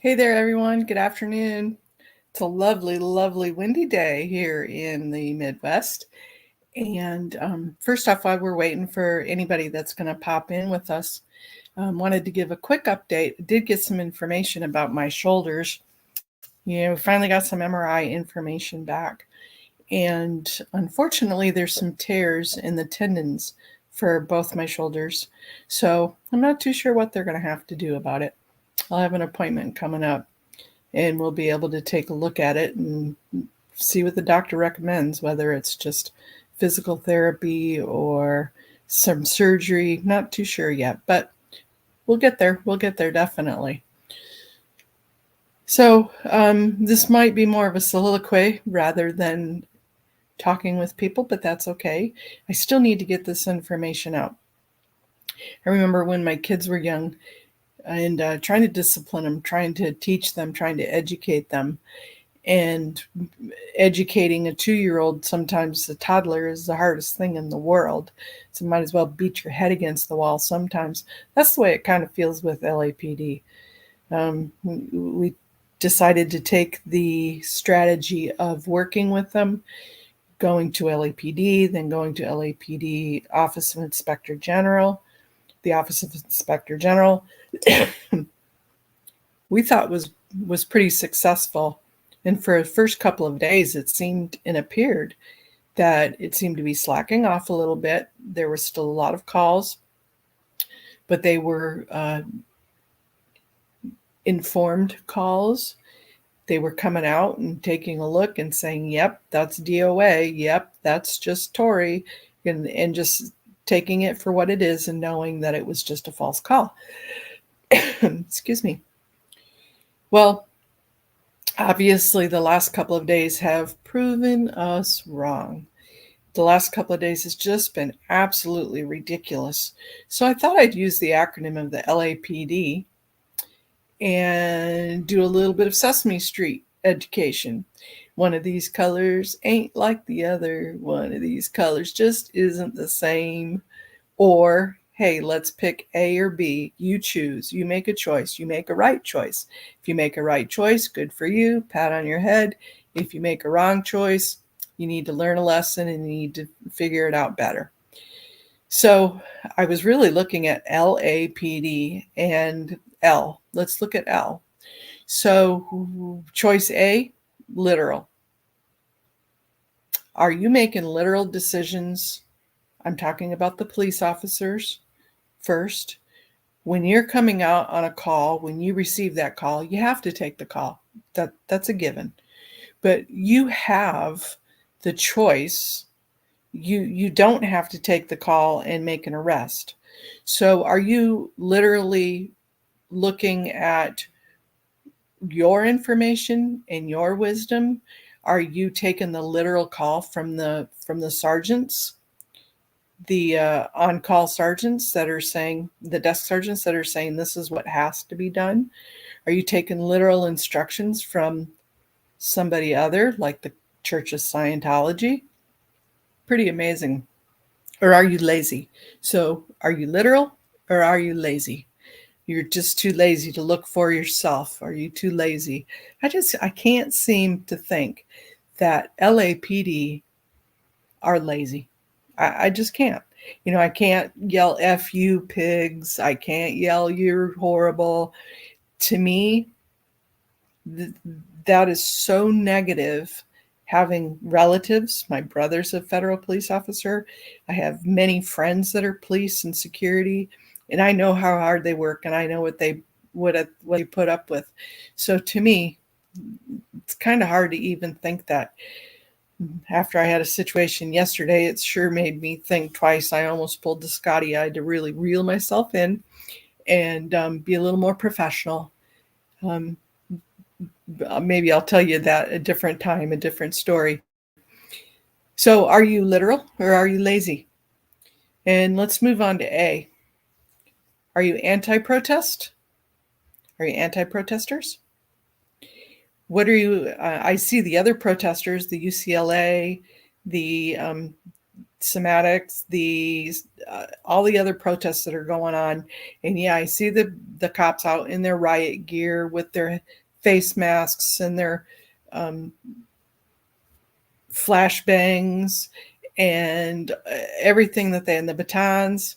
Hey there, everyone. Good afternoon. It's a lovely, lovely windy day here in the Midwest. And first off, while we're waiting for anybody that's going to pop in with us, wanted to give a quick update. I did get some information about my shoulders. Finally got some MRI information back. And unfortunately, there's some tears in the tendons for both my shoulders. So I'm not too sure what they're going to have to do about it. I'll have an appointment coming up and we'll be able to take a look at it and see what the doctor recommends, whether it's just physical therapy or some surgery. Not too sure yet, but we'll get there. We'll get there definitely. So, this might be more of a soliloquy rather than talking with people, but that's okay. I still need to get this information out. I remember when my kids were young and trying to discipline them, trying to teach them, trying to educate them. And educating a 2-year-old, sometimes a toddler, is the hardest thing in the world. So might as well beat your head against the wall sometimes. That's the way it kind of feels with LAPD. We decided to take the strategy of working with them, going to LAPD, then going to LAPD Office of Inspector General. The Office of Inspector General we thought was pretty successful. And for the first couple of days, it seemed and appeared that it seemed to be slacking off a little bit. There were still a lot of calls, but they were informed calls. They were coming out and taking a look and saying, yep, that's DOA. Yep, that's just Tory. And just taking it for what it is and knowing that it was just a false call. Excuse me. Well, obviously, the last couple of days have proven us wrong. The last couple of days has just been absolutely ridiculous. So I thought I'd use the acronym of the LAPD and do a little bit of Sesame Street education. One of these colors ain't like the other. One of these colors just isn't the same. Or, hey, let's pick A or B. You choose. You make a choice. You make a right choice. If you make a right choice, good for you. Pat on your head. If you make a wrong choice, you need to learn a lesson and you need to figure it out better. So I was really looking at LAPD and L. Let's look at L. So choice A, literal. Are you making literal decisions? I'm talking about the police officers first. When you're coming out on a call, when you receive that call, you have to take the call. That's a given. But you have the choice. You don't have to take the call and make an arrest. So are you literally looking at your information and your wisdom? Are you taking the literal call from the sergeants, the on-call sergeants that are saying, the desk sergeants that are saying this is what has to be done? Are you taking literal instructions from somebody other, like the Church of Scientology? Pretty amazing. Or are you lazy? So are you literal or are you lazy? You're just too lazy to look for yourself. Are you too lazy? I can't seem to think that LAPD are lazy. I just can't. I can't yell F you pigs. I can't yell you're horrible. To me, that is so negative. Having relatives, my brother's a federal police officer. I have many friends that are police and security, and I know how hard they work, and I know what they put up with. So to me, it's kind of hard to even think that. After I had a situation yesterday, it sure made me think twice. I almost pulled the Scotty. I had to really reel myself in and be a little more professional. Um, Maybe I'll tell you that a different time, a different story. So, are you literal or are you lazy? And let's move on to A. Are you anti-protest? Are you anti-protesters? What are you? I see the other protesters, the UCLA, the somatics, the all the other protests that are going on, and yeah, I see the cops out in their riot gear with their face masks and their flashbangs and everything that they, and the batons,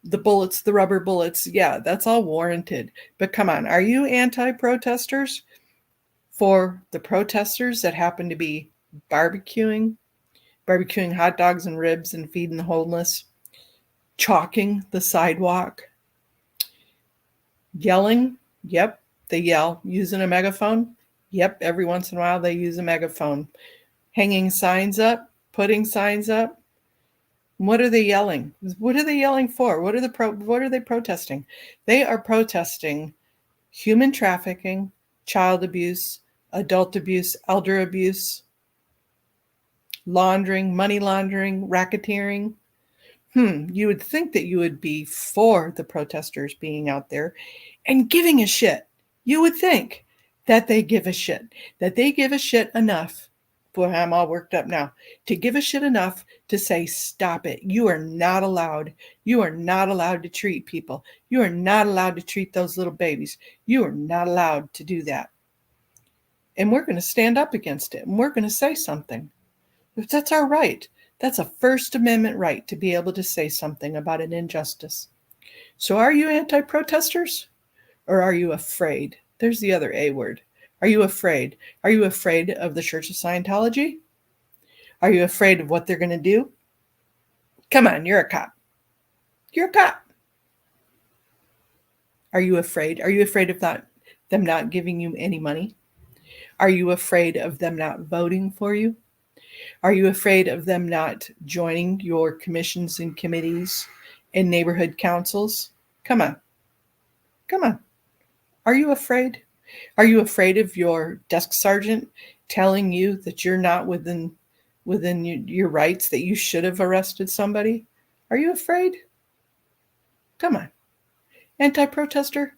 the bullets, the rubber bullets. Yeah, that's all warranted. But come on, are you anti-protesters? For the protesters that happen to be barbecuing hot dogs and ribs and feeding the homeless, chalking the sidewalk, yelling. Yep, they yell. Using a megaphone. Yep, every once in a while they use a megaphone. Hanging signs up, putting signs up. What are they yelling? What are they yelling for? What are they protesting? They are protesting human trafficking, child abuse, adult abuse, elder abuse, laundering, money laundering, racketeering. You would think that you would be for the protesters being out there and giving a shit. You would think that they give a shit, enough. Boy, I'm all worked up now. To give a shit enough to say, stop it. You are not allowed. You are not allowed to treat people. You are not allowed to treat those little babies. You are not allowed to do that. And we're going to stand up against it. And we're going to say something. That's our right. That's a First Amendment right to be able to say something about an injustice. So are you anti-protesters? Or are you afraid? There's the other A word. Are you afraid? Are you afraid of the Church of Scientology? Are you afraid of what they're going to do? Come on, you're a cop. You're a cop. Are you afraid? Are you afraid of them not giving you any money? Are you afraid of them not voting for you? Are you afraid of them not joining your commissions and committees and neighborhood councils? Come on. Come on. Are you afraid? Are you afraid of your desk sergeant telling you that you're not within your rights, that you should have arrested somebody? Are you afraid? Come on. Anti-protester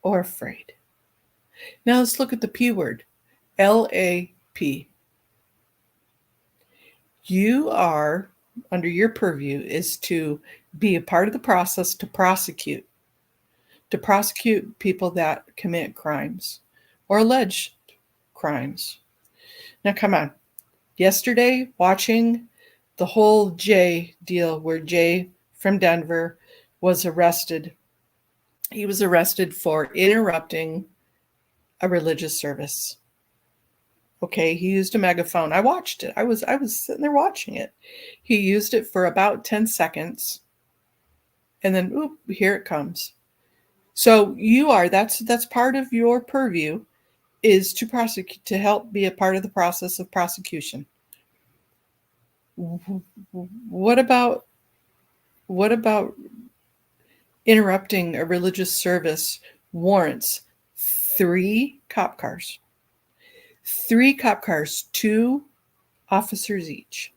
or afraid? Now let's look at the P word. LAP. You are, under your purview, is to be a part of the process to prosecute people that commit crimes or alleged crimes. Now, come on. Yesterday, watching the whole Jay deal where Jay from Denver was arrested. He was arrested for interrupting a religious service. Okay, he used a megaphone. I watched it. I was sitting there watching it. He used it for about 10 seconds. And then, oop, here it comes. So that's part of your purview, is to prosecute, to help be a part of the process of prosecution. What about interrupting a religious service warrants 3 cop cars? 3 cop cars, 2 officers each.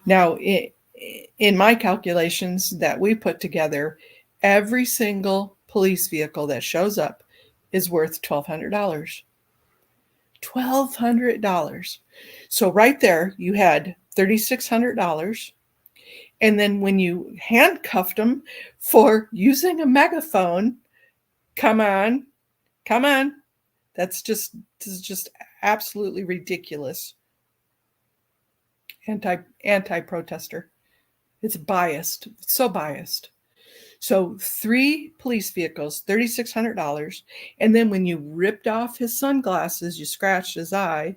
Now, in my calculations that we put together, every single police vehicle that shows up is worth $1,200. $1,200. So right there, you had $3,600. And then when you handcuffed them for using a megaphone, come on. This is just absolutely ridiculous. Anti-protester. It's biased. It's so biased. So 3 police vehicles, $3,600. And then when you ripped off his sunglasses, you scratched his eye,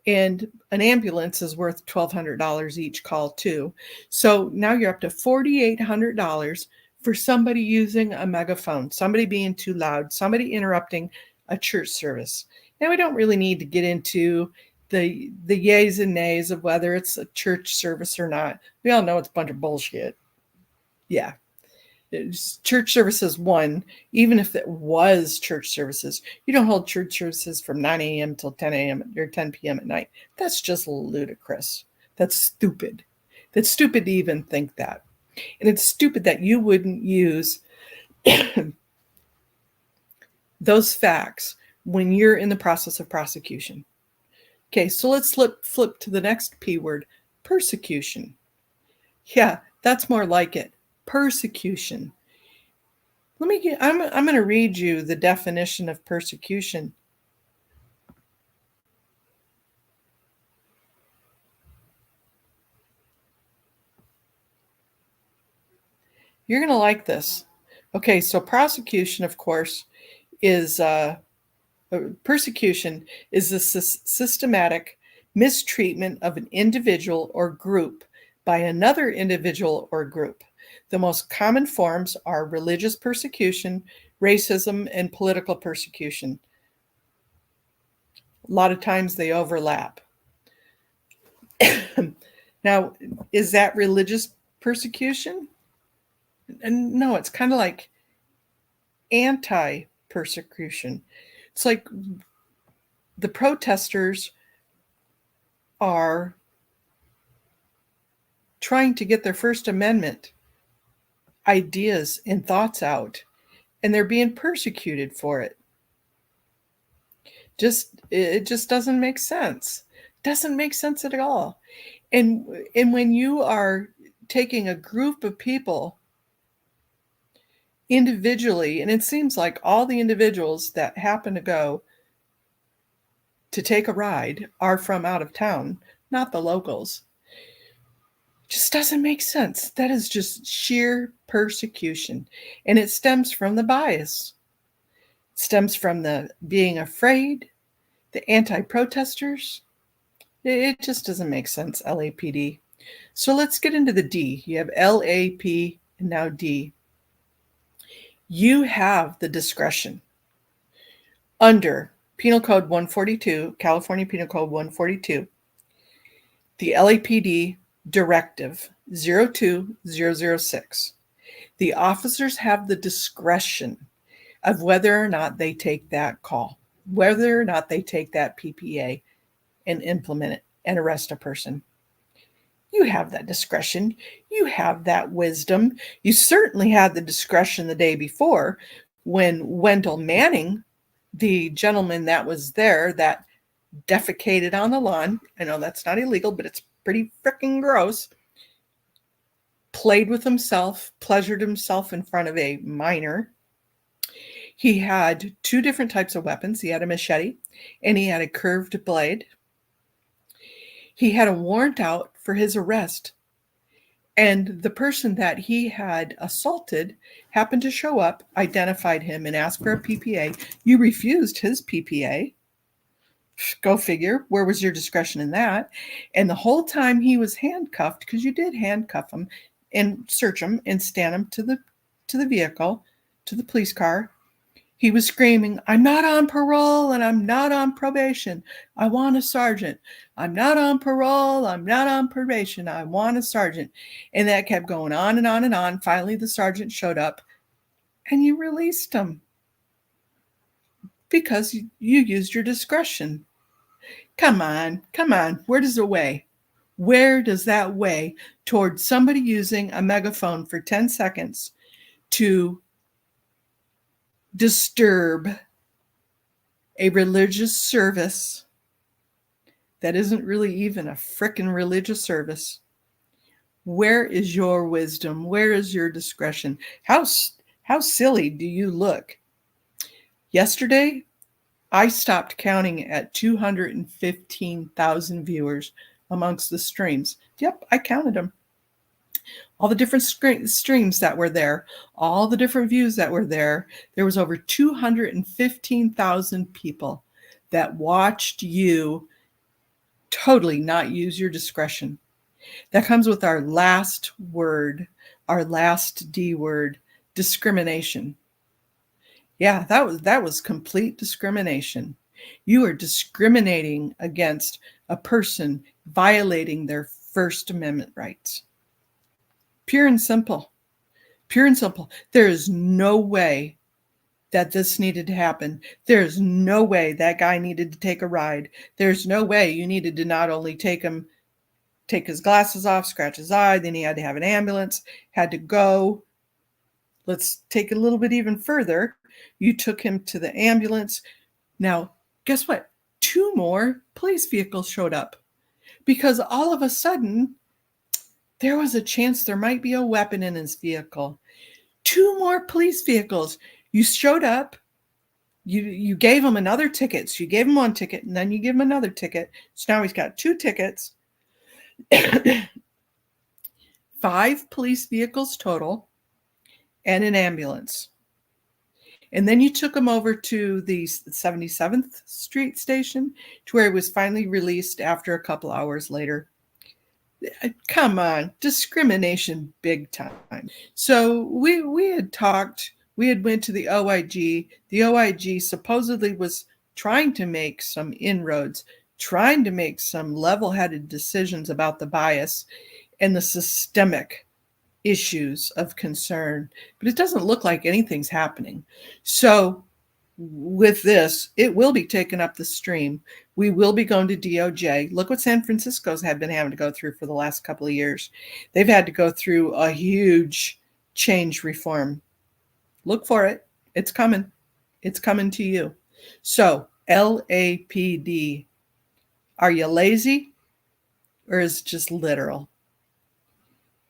and an ambulance is worth $1,200 each call too. So now you're up to $4,800 for somebody using a megaphone, somebody being too loud, somebody interrupting a church service. Now we don't really need to get into the yays and nays of whether it's a church service or not. We all know it's a bunch of bullshit. Yeah. Church services, one, even if it was church services, you don't hold church services from 9 a.m. till 10 a.m. or 10 p.m. at night. That's just ludicrous. That's stupid. That's stupid to even think that. And it's stupid that you wouldn't use those facts when you're in the process of prosecution. Okay, so let's flip to the next P word, persecution. Yeah, that's more like it. Persecution. I'm going to read you the definition of persecution. You're going to like this. Okay, so prosecution, of course, is persecution is the systematic mistreatment of an individual or group by another individual or group. The most common forms are religious persecution, racism, and political persecution. A lot of times they overlap. Now, is that religious persecution? And no, it's kind of like anti-persecution. It's like the protesters are trying to get their First Amendment ideas and thoughts out, and they're being persecuted for it. It just doesn't make sense. Doesn't make sense at all. And when you are taking a group of people individually, and it seems like all the individuals that happen to go to take a ride are from out of town, not the locals. Just doesn't make sense. That is just sheer persecution. And it stems from the bias. It stems from the being afraid, the anti-protesters. It just doesn't make sense, LAPD. So let's get into the D. You have LAP and now D. You have the discretion under Penal Code 142, California Penal Code 142, the LAPD Directive 02006. The officers have the discretion of whether or not they take that call, whether or not they take that PPA and implement it and arrest a person. You have that discretion. You have that wisdom. You certainly had the discretion the day before when Wendell Manning, the gentleman that was there that defecated on the lawn, I know that's not illegal, but it's pretty freaking gross, played with himself, pleasured himself in front of a minor. He had two different types of weapons. He had a machete and he had a curved blade. He had a warrant out for his arrest. And the person that he had assaulted happened to show up, identified him, and asked for a PPA. You refused his PPA. Go figure. Where was your discretion in that? And the whole time he was handcuffed, because you did handcuff him and search him and stand him to the vehicle, to the police car, he was screaming, "I'm not on parole and I'm not on probation. I want a sergeant. I'm not on parole. I'm not on probation. I want a sergeant." And that kept going on and on and on. Finally, the sergeant showed up and you released him because you used your discretion. Come on. Where does it weigh? Where does that weigh towards somebody using a megaphone for 10 seconds to disturb a religious service that isn't really even a frickin' religious service? Where is your wisdom? Where is your discretion? How silly do you look? Yesterday, I stopped counting at 215,000 viewers amongst the streams. Yep, I counted them. All the different streams that were there, all the different views that were there. There was over 215,000 people that watched you totally not use your discretion. That comes with our last word, our last D word, discrimination. Yeah, that was complete discrimination. You are discriminating against a person violating their First Amendment rights. Pure and simple. Pure and simple. There is no way that this needed to happen. There's no way that guy needed to take a ride. There's no way you needed to not only take his glasses off, scratch his eye, then he had to have an ambulance, had to go. Let's take it a little bit even further. You took him to the ambulance. Now, guess what? 2 more police vehicles showed up because all of a sudden there was a chance there might be a weapon in his vehicle. 2 more police vehicles. You showed up. You gave him another ticket. So you gave him 1 ticket, and then you give him another ticket. So now he's got 2 tickets. 5 police vehicles total and an ambulance. And then you took him over to the 77th Street station, to where he was finally released after a couple hours later. Come on, discrimination big time. So we had talked, we had went to the OIG. The OIG supposedly was trying to make some inroads, trying to make some level-headed decisions about the bias and the systemic issues of concern, but it doesn't look like anything's happening. So with this, it will be taken up the stream. We will be going to DOJ. Look what San Francisco's been having to go through for the last couple of years. They've had to go through a huge change reform. Look for it. It's coming. It's coming to you. So LAPD, are you lazy or is it just literal?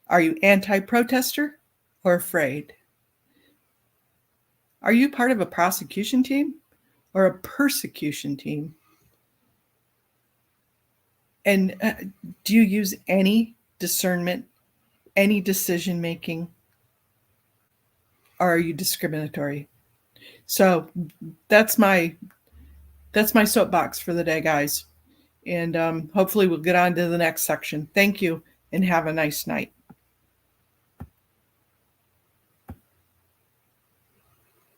Are you anti-protester or afraid? Are you part of a prosecution team or a persecution team? And do you use any discernment, any decision making, or are you discriminatory? So that's my soapbox for the day, guys. And hopefully we'll get on to the next section. Thank you and have a nice night.